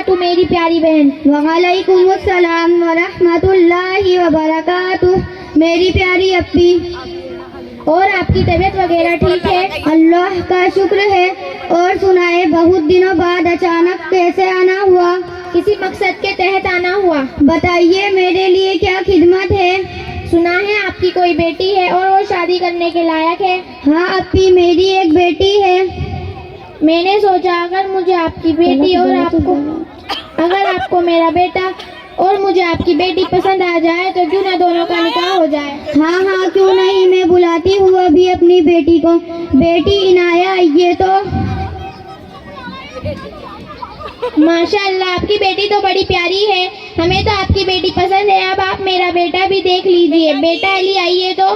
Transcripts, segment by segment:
वबरकातुहू मेरी प्यारी बहन। वालेकुमुस्सलाम वरहमतुल्लाहि वबरकातुहू मेरी प्यारी अप्पी। और आपकी तबीयत वगैरह ठीक है? अल्लाह का शुक्र है। और सुनाए, बहुत दिनों बाद अचानक कैसे आना हुआ? किसी मकसद के तहत आना हुआ। बताइए, मेरे लिए क्या खिदमत है? सुना है आपकी कोई बेटी है और वो शादी करने के लायक है। हाँ अप्पी, मेरी एक बेटी है। मैंने सोचा अगर मुझे आपकी बेटी और आपको मेरा बेटा और मुझे आपकी बेटी पसंद आ जाए तो क्यों ना दोनों का निकाह हो जाए। हाँ हाँ, क्यों नहीं, मैं बुलाती हूँ अभी अपनी बेटी को। बेटी इनाया, ये तो माशाअल्लाह, आपकी बेटी तो बड़ी प्यारी है। हमें तो आपकी बेटी पसंद है। अब आप मेरा बेटा भी देख लीजिए। बेटा अली, आइए तो।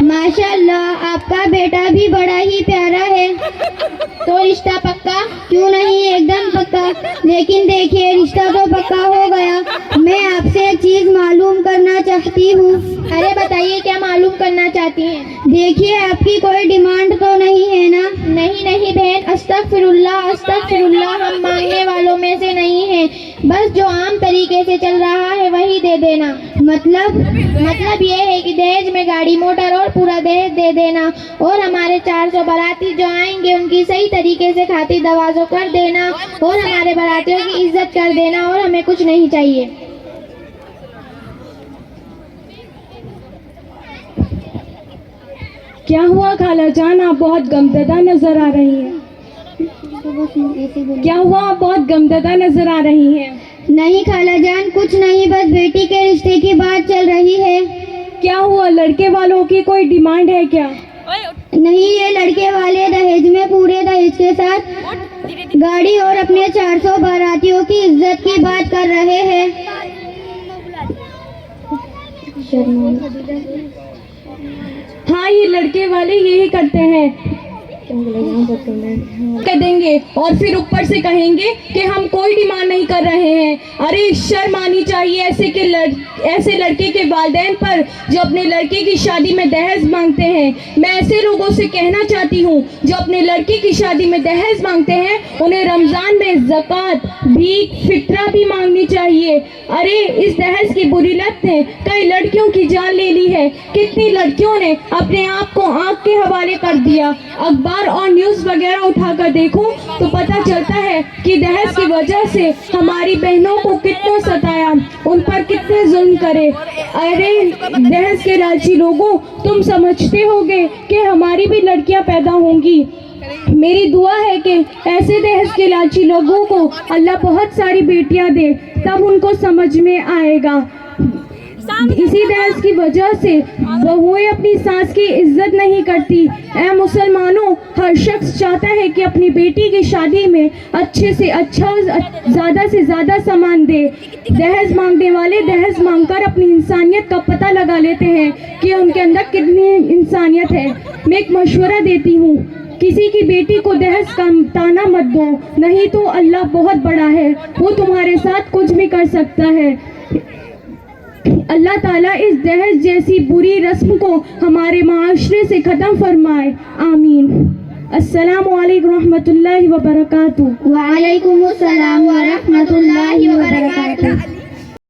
माशाअल्लाह, आपका बेटा भी बड़ा ही प्यारा है। तो रिश्ता पक्का? क्यों नहीं, एकदम पक्का। लेकिन देखिए, रिश्ता तो पक्का हो गया। मैं आपसे एक चीज मालूम करना चाहती हूँ। अरे बताइए, क्या मालूम करना चाहती हैं? देखिए, आपकी कोई डिमांड तो नहीं है ना? नहीं नहीं बहन, अस्तगफिरुल्लाह अस्तगफिरुल्लाह, हम मांगने वालों में से नहीं हैं। बस जो आम तरीके से चल रहा है वही दे देना। मतलब ये है कि दहेज में गाड़ी, मोटर और पूरा दहेज दे देना। और हमारे 400 बाराती जो आएंगे उनकी सही तरीके से खातिर दवाजो कर देना और हमारे बारातियों की इज्जत कर देना। और हमें कुछ नहीं चाहिए। क्या हुआ खाला जान, आप बहुत गमज़दा नजर आ रही हैं। क्या हुआ, आप बहुत गमज़दा नजर आ रही हैं। नहीं खाला जान, कुछ नहीं, बस बेटी के रिश्ते की बात चल रही है। क्या हुआ, लड़के वालों की कोई डिमांड है क्या? नहीं, ये लड़के वाले दहेज में, पूरे दहेज के साथ गाड़ी और अपने 400 बारातियों की इज्जत की बात कर रहे हैं। हाँ, ये लड़के वाले यही करते हैं, कह देंगे और फिर ऊपर से कहेंगे कि हम कोई डिमांड नहीं कर रहे हैं। अरे शर्म आनी चाहिए ऐसे लड़के के वालिदैन पर जो अपने लड़के की शादी में दहेज मांगते हैं। मैं ऐसे लोगों से कहना चाहती हूँ जो अपने लड़के की शादी में दहेज मांगते हैं, उन्हें रमजान में ज़कात, भीख, फितरा भी मांगनी चाहिए। अरे इस दहेज की बुरी लत ने कई लड़कियों की जान ले ली है। कितनी लड़कियों ने अपने आप को आग के हवाले कर दिया। अखबार और न्यूज़ वगैरह उठाकर देखो तो पता चलता है कि दहेज की वजह से हमारी बहनों को कितना सताया, उन पर कितने जुल्म करे। अरे दहेज के लालची लोगों, तुम समझते होगे कि हमारी भी लड़कियां पैदा होंगी। मेरी दुआ है कि ऐसे दहेज के लालची लोगों को अल्लाह बहुत सारी बेटियां दे, तब उनको समझ में आएगा। इसी दहेज की वजह से बहुएं अपनी सास की इज्जत नहीं करती। ऐ मुसलमानों, हर शख्स चाहता है कि अपनी बेटी की शादी में अच्छे से अच्छा, ज़्यादा से ज़्यादा सामान दे। दहेज मांगने वाले दहेज मांगकर अपनी इंसानियत का पता लगा लेते हैं कि उनके अंदर कितनी इंसानियत है। मैं एक मशवरा देती हूँ, किसी की बेटी को दहेज का ताना मत दो, नहीं तो अल्लाह बहुत बड़ा है, वो तुम्हारे साथ कुछ भी कर सकता है। अल्लाह ताला इस दहेज जैसी बुरी रस्म को हमारे माशरे से ख़त्म फरमाए, आमीन। अस्सलामु अलैकुम रहमतुल्लाहि व बरकातुहू। वालेकुमुस्सलाम व रहमतुल्लाहि व बरकातुहू।